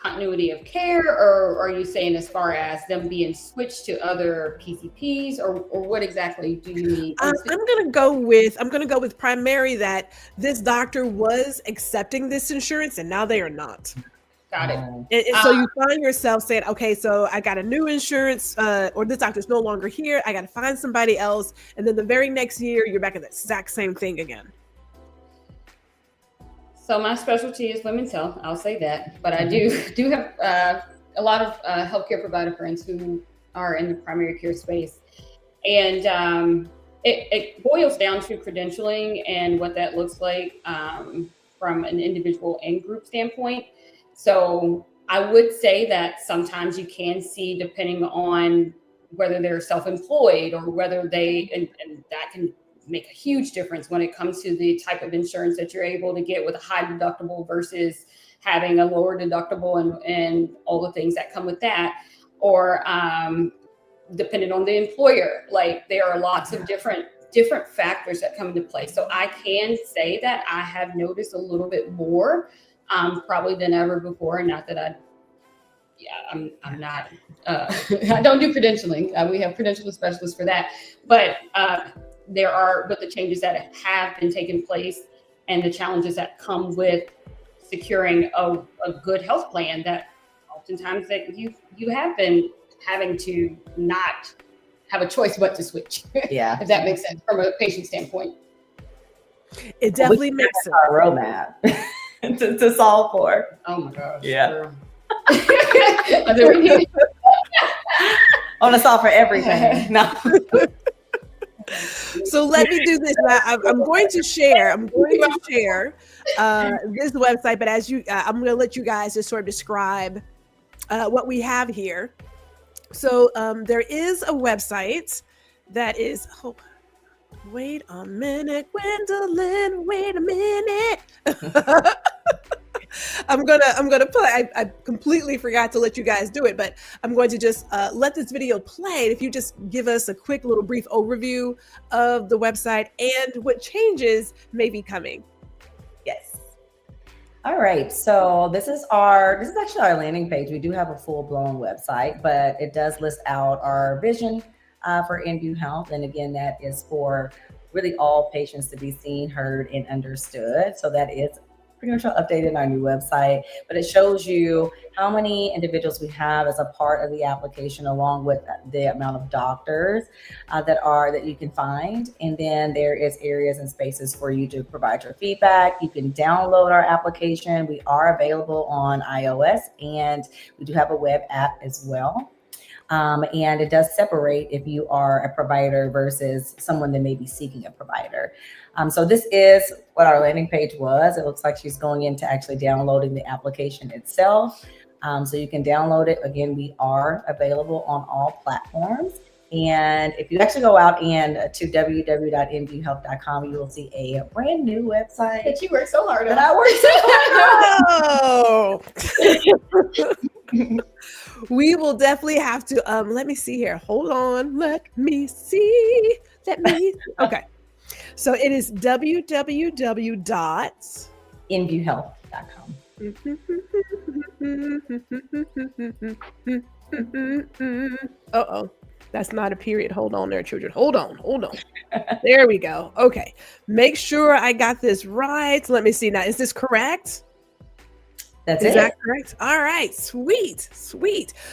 continuity of care, or are you saying as far as them being switched to other PCPs, or what exactly do you mean? I'm gonna go with primary, that this doctor was accepting this insurance and now they are not. Got it. And so you find yourself saying, okay, so I got a new insurance, or this doctor's no longer here. I got to find somebody else. And then the very next year, you're back at the exact same thing again. So my specialty is women's health. I'll say that. But I do have a lot of healthcare provider friends who are in the primary care space. And it boils down to credentialing and what that looks like from an individual and group standpoint. So I would say that sometimes you can see, depending on whether they're self-employed or whether they, and that can make a huge difference when it comes to the type of insurance that you're able to get with a high deductible versus having a lower deductible and all the things that come with that. Or depending on the employer, like there are lots of different factors that come into play. So I can say that I have noticed a little bit more probably than ever before. Not that I'm not, I don't do credentialing. We have credentialing specialists for that, but but the changes that have been taking place and the challenges that come with securing a good health plan, that oftentimes that you have been having to not have a choice but to switch. Yeah. If that makes sense from a patient standpoint. It definitely makes sense. Our roadmap. to solve for. Oh my gosh. Yeah. I want to solve for everything. No. So let me do this. I'm going to share this website, but I'm going to let you guys just sort of describe what we have here. So there is a website that is. Oh, wait a minute, Gwendolyn. Wait a minute. I'm gonna play. I completely forgot to let you guys do it, but I'm going to just let this video play. If you just give us a quick little brief overview of the website and what changes may be coming. Yes. All right. So this is actually our landing page. We do have a full-blown website, but it does list out our vision for EnVue Health. And again, that is for really all patients to be seen, heard, and understood. So that is pretty much updated in our new website, but it shows you how many individuals we have as a part of the application, along with the amount of doctors that you can find. And then there is areas and spaces for you to provide your feedback. You can download our application. We are available on iOS, and we do have a web app as well. And it does separate if you are a provider versus someone that may be seeking a provider. So this is what our landing page was. It looks like she's going into actually downloading the application itself. So you can download it. Again, we are available on all platforms. And if you actually go out and to www.envuehealth.com, you will see a brand new website That you worked so hard on. that I worked so hard on. Oh. We will definitely have to, let me see here. Hold on. Let me see. Okay. So it is envuehealth.com. Uh-oh. That's not a period. Hold on there, children. Hold on. There we go. Okay. Make sure I got this right. Let me see now. Is this correct? Is that correct? All right. Sweet.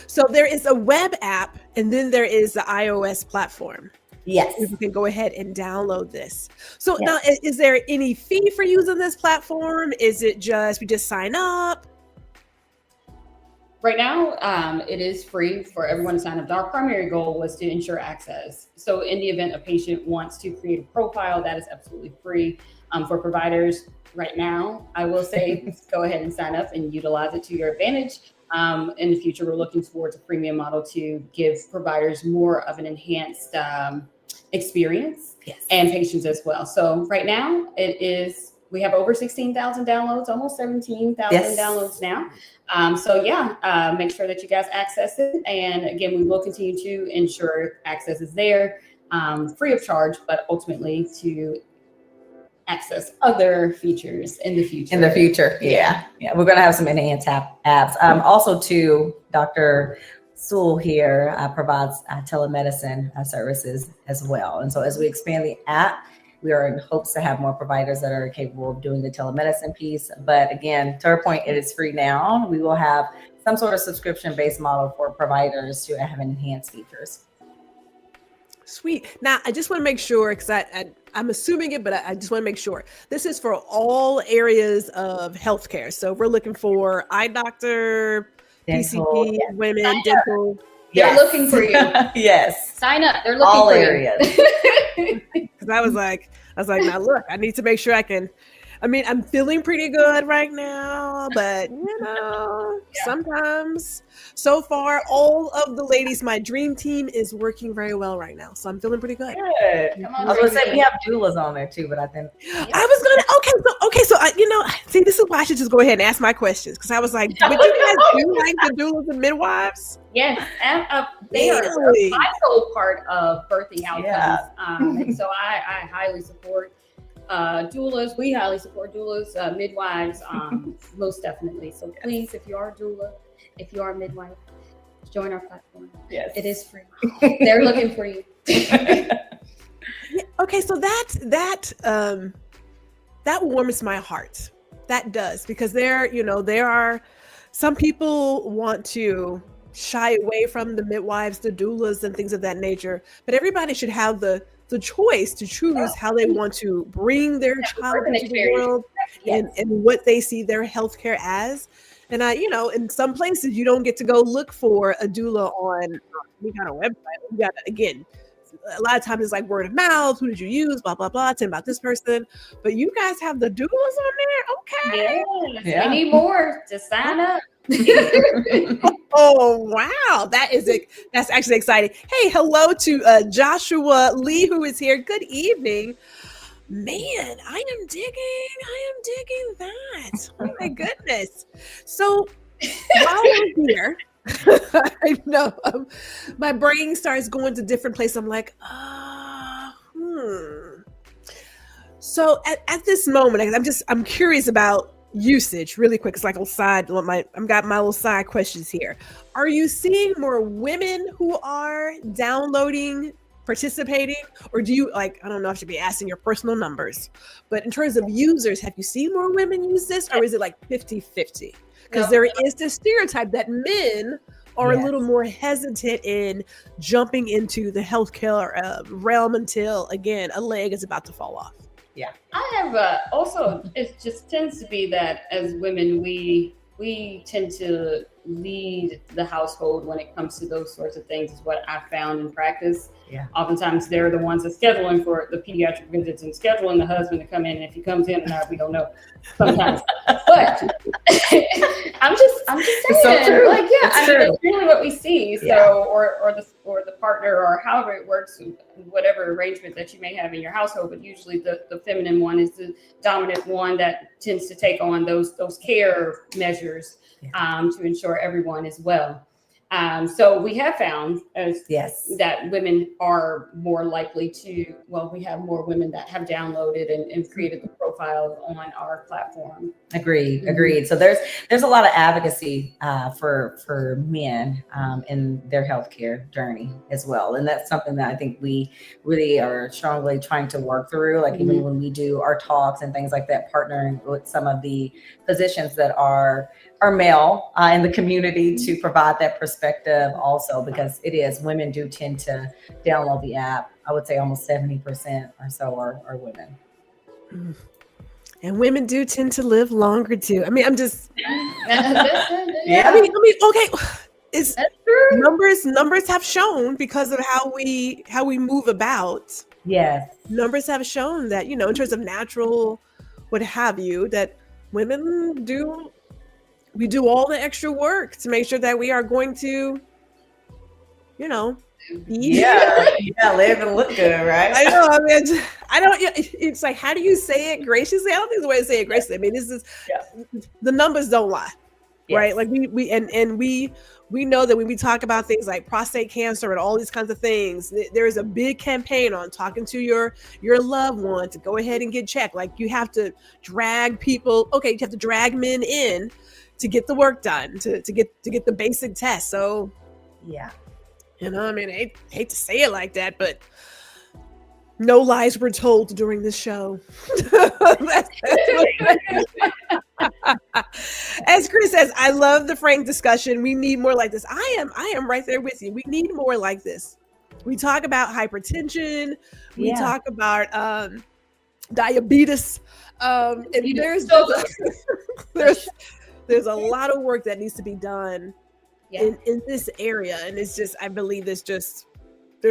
So there is a web app and then there is the iOS platform. Yes. You can go ahead and download this. So now, is there any fee for using this platform? Is it we just sign up? Right now, it is free for everyone to sign up. Our primary goal was to ensure access. So in the event a patient wants to create a profile, that is absolutely free. For providers right now, I will say, go ahead and sign up and utilize it to your advantage. In the future, we're looking towards a freemium model to give providers more of an enhanced experience and patients as well. So right now we have over 16,000 downloads, almost 17,000 downloads now. Make sure that you guys access it. And again, we will continue to ensure access is there, free of charge, but ultimately to access other featers in the future. Yeah. We're going to have some enhanced apps. Also too, Dr. Sewell here provides telemedicine services as well. And so as we expand the app, we are in hopes to have more providers that are capable of doing the telemedicine piece. But again, to our point, it is free now. We will have some sort of subscription-based model for providers to have enhanced features. Sweet. Now, I just want to make sure, because I'm assuming it, but I just want to make sure. This is for all areas of healthcare. So we're looking for eye doctor, Dental, PCP, women, dental. They're looking for you. Yes. Sign up. They're looking all for areas. Because I was like, now look, I need to make sure I'm feeling pretty good right now, but sometimes so far, all of the ladies, my dream team is working very well right now. So I'm feeling pretty good. Good. I was going to say we have doulas on there too, but I think. See, this is why I should just go ahead and ask my questions. Because I was like, would you guys do like the doulas and midwives? Yes, and they are a vital part of birthing outcomes. And so I highly support doulas. We highly support doulas, midwives, most definitely. So please, if you are a doula, if you are a midwife, join our platform. Yes, it is free. They're looking for you. Okay, so that warms my heart. That does, because there are some people want to shy away from the midwives, the doulas, and things of that nature. But everybody should have the choice to choose how they want to bring their child into the world and what they see their healthcare as. And in some places you don't get to go look for a doula on. We got a website. We got, again, a lot of times it's like word of mouth. Who did you use? Blah blah blah. Tell me about this person. But you guys have the doulas on there. Okay. Yeah. We need more to sign up. Oh wow, that's actually exciting. Hey, hello to Joshua Lee, who is here. Good evening. Man, I am digging that. Oh my goodness. So while we're here, I know my brain starts going to different places. I'm like, So at this moment, I'm curious about usage really quick. It's like a side. I've got my little side questions here. Are you seeing more women who are downloading, participating, or do you, I don't know if I should be asking your personal numbers, but in terms of users, have you seen more women use this, or is it like 50-50? Because there is this stereotype that men are a little more hesitant in jumping into the healthcare realm until, again, a leg is about to fall off. Yeah. I have also, it just tends to be that as women, we tend to lead the household when it comes to those sorts of things, is what I found in practice. Yeah. Oftentimes they're the ones that scheduling for the pediatric visits and scheduling the husband to come in. And if he comes in or not, we don't know sometimes. But I'm just It's so saying, true. like, yeah, It's I true. mean, that's really what we see. So, Yeah. or the partner, or however it works, whatever arrangement that you may have in your household. But usually the feminine one is the dominant one that tends to take on those care measures to ensure everyone is well. So we have found that women are more likely to, we have more women that have downloaded and created the profiles on our platform. Agreed. So there's a lot of advocacy for men in their healthcare journey as well. And that's something that I think we really are strongly trying to work through. Like even when we do our talks and things like that, partnering with some of the physicians that are male in the community to provide that perspective also, because women do tend to download the app. I would say almost 70% or so are women. And women do tend to live longer too. I mean, I'm just, Yeah. I mean, okay. It's That's true. Numbers have shown, because of how we move about. Yes. Numbers have shown that, in terms of natural, what have you, that women do all the extra work to make sure that we are going to, live and look good, right? I know. I mean, it's like, how do you say it graciously? I don't think there's a way to say it graciously. I mean, this is the numbers don't lie, right? Like we know that when we talk about things like prostate cancer and all these kinds of things, there is a big campaign on talking to your loved one to go ahead and get checked. Like you have to drag people. Okay, you have to drag men in to get the work done, to get the basic tests. So I mean, I hate to say it like that, but no lies were told during this show. As Chris says, I love the frank discussion. We need more like this. I am right there with you. We need more like this. We talk about hypertension. We talk about diabetes. And there's a lot of work that needs to be done in this area. And it's just, I believe there's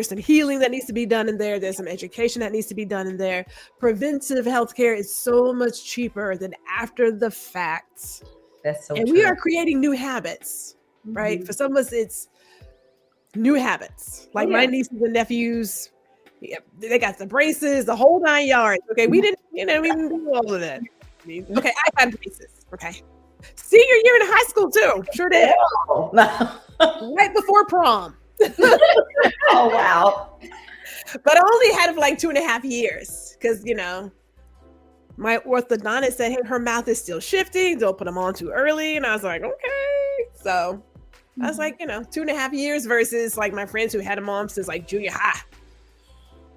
some healing that needs to be done in there. There's some education that needs to be done in there. Preventive healthcare is so much cheaper than after the fact. That's so true. And we are creating new habits, right? For some of us, it's new habits. Like my nieces and nephews, they got the braces, the whole 9 yards. Okay, we didn't do all of that. Okay, I got braces. Okay. Senior year in high school too. Sure did. Right before prom. Oh wow. But I only had it for like 2.5 years because my orthodontist said, hey, her mouth is still shifting, don't put them on too early. And I was like, okay. So I was like, 2.5 years versus like my friends who had them on since like junior high.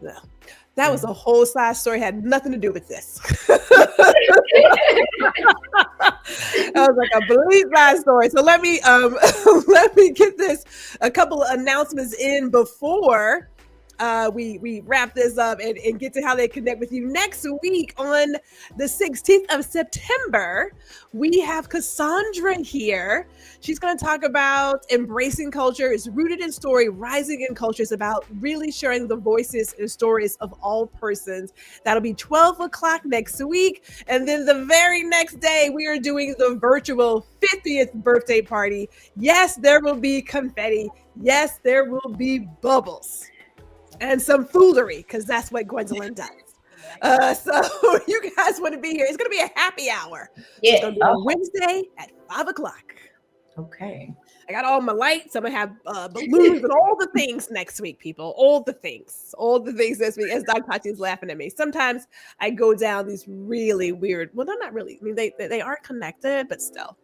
No. That was a whole side story, had nothing to do with this. I was like a complete side story. So let me get a couple of announcements in before we wrap this up and get to how they connect with you. Next week on the 16th of September, we have Cassandra here. She's going to talk about embracing culture. It's rooted in story, rising in culture. It's about really sharing the voices and stories of all persons. That'll be 12 o'clock next week. And then the very next day, we are doing the virtual 50th birthday party. Yes, there will be confetti. Yes, there will be bubbles. And some foolery, because that's what Gwendolyn does. So you guys want to be here. It's going to be a happy hour. Yeah. It's going to be on Wednesday at 5 o'clock. Okay. I got all my lights. I'm going to have balloons and all the things next week, people. All the things this week. As Doc Tati is laughing at me. Sometimes I go down these really weird, well, they're not really, I mean, they are connected, but still.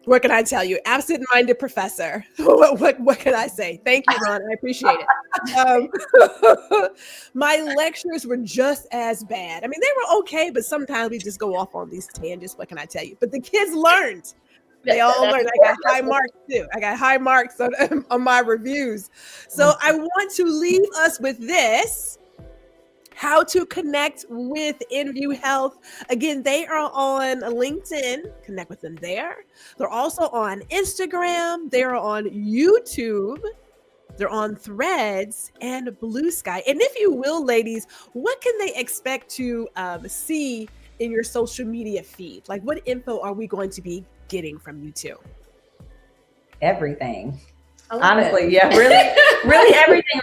What can I tell you? Absent-minded professor. What can I say? Thank you, Ron. I appreciate it. My lectures were just as bad. I mean, they were okay, but sometimes we just go off on these tangents. What can I tell you? But the kids learned. They all learned. I got high marks too. I got high marks on my reviews. So I want to leave us with this. How to connect with EnVue Health. Again, they are on LinkedIn. Connect with them there. They're also on Instagram. They're on YouTube. They're on Threads and Blue Sky. And if you will, ladies, what can they expect to see in your social media feed? Like, what info are we going to be getting from you two? Everything. Honestly, yeah, really everything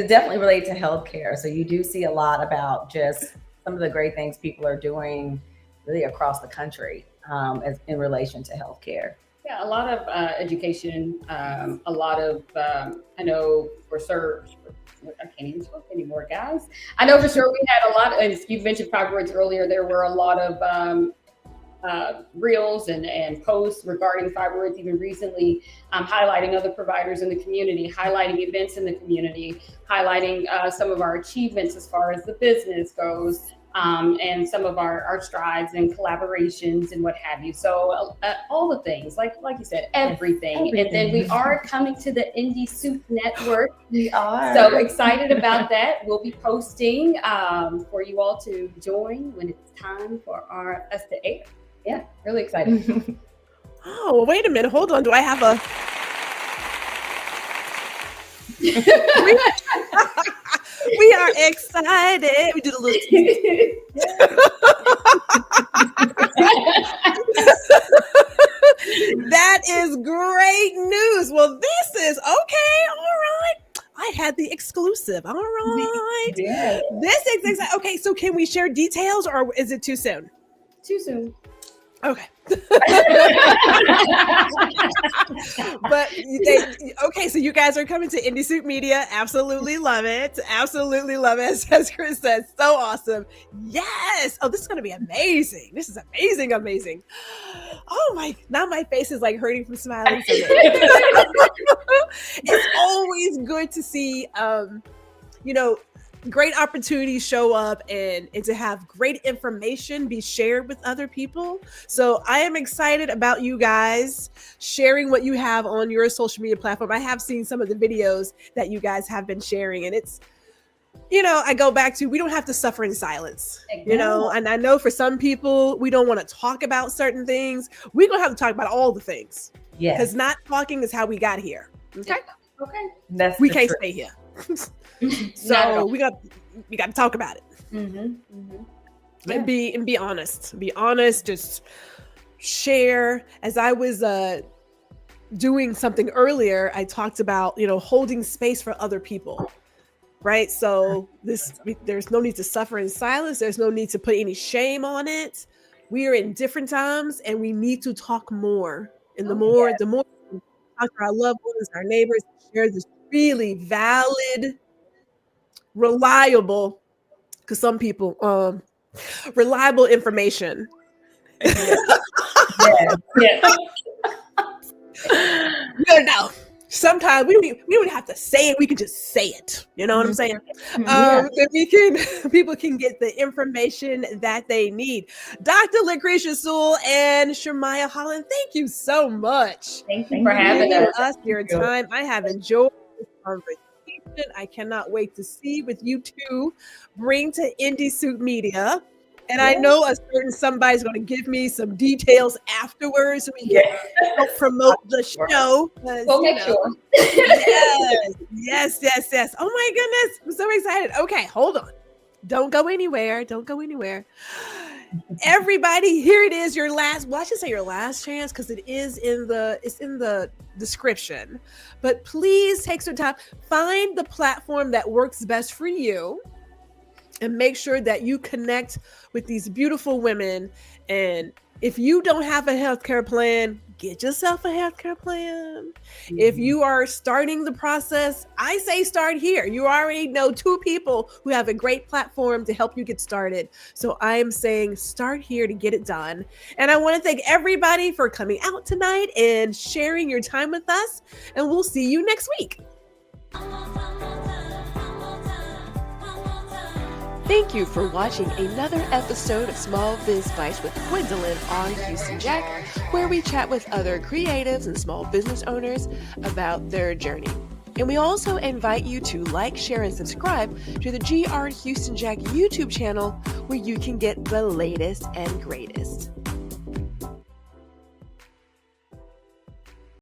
definitely related to healthcare. So you do see a lot about just some of the great things people are doing really across the country in relation to healthcare. Yeah, a lot of education, a lot of, I know for sure, I can't even talk anymore, guys. I know for sure we had a lot, and you mentioned fibroids earlier, there were a lot of reels and posts regarding fibroids, even recently, highlighting other providers in the community, highlighting events in the community, highlighting some of our achievements as far as the business goes, and some of our strides and collaborations and what have you. So all the things, like you said, everything. And then we are coming to the Indie Soup Network. We are. So excited about that. We'll be posting for you all to join when it's time for us to air. Yeah, really excited. Oh, well, wait a minute. Hold on. Do I have a... We are excited. We did a little... That is great news. Well, this is okay. All right. I had the exclusive. All right. Yeah. This is exciting. Okay, so can we share details or is it too soon? Too soon. Okay. But okay, so you guys are coming to Indie Soup Media. Absolutely love it. Absolutely love it. As Chris said, so awesome. Yes. Oh, this is going to be amazing. This is amazing, amazing. Oh my, now my face is like hurting from smiling. It's always good to see, great opportunities show up and to have great information be shared with other people. So I am excited about you guys sharing what you have on your social media platform. I have seen some of the videos that you guys have been sharing, and it's, I go back to, we don't have to suffer in silence, and I know for some people, we don't want to talk about certain things. We're going to have to talk about all the things. Yeah. Because not talking is how we got here. Okay. Okay. We can't stay here. So we got to talk about it. Yeah. And be honest. Be honest. Just share. As I was doing something earlier, I talked about holding space for other people. Right. So there's no need to suffer in silence. There's no need to put any shame on it. We are in different times, and we need to talk more. And the more we talk to our loved ones, our neighbors, share this really valid, reliable, because some people, reliable information. Yeah. No. Sometimes we don't have to say it. We can just say it. You know what I'm saying? That people can get the information that they need. Dr. Lecresha Sewell and Shermiah Holland, thank you so much. Thank you for having us your time. I have enjoyed this conversation. I cannot wait to see what you two bring to Indie Soup Media. And I know a certain somebody's going to give me some details afterwards so we can help promote the show. We'll make sure. Yes. Oh my goodness. I'm so excited. Okay, hold on. Don't go anywhere. Everybody, here it is, your last, well, I should say your last chance because it's in the description. But please take some time. Find the platform that works best for you. And make sure that you connect with these beautiful women. And if you don't have a healthcare plan, get yourself a healthcare plan. If you are starting the process, I say start here. You already know 2 people who have a great platform to help you get started. So I am saying start here to get it done. And I want to thank everybody for coming out tonight and sharing your time with us. And we'll see you next week. Thank you for watching another episode of Small Biz Bites with Gwendolyn R. Houston Jack, where we chat with other creatives and small business owners about their journey. And we also invite you to like, share, and subscribe to the GR Houston Jack YouTube channel, where you can get the latest and greatest.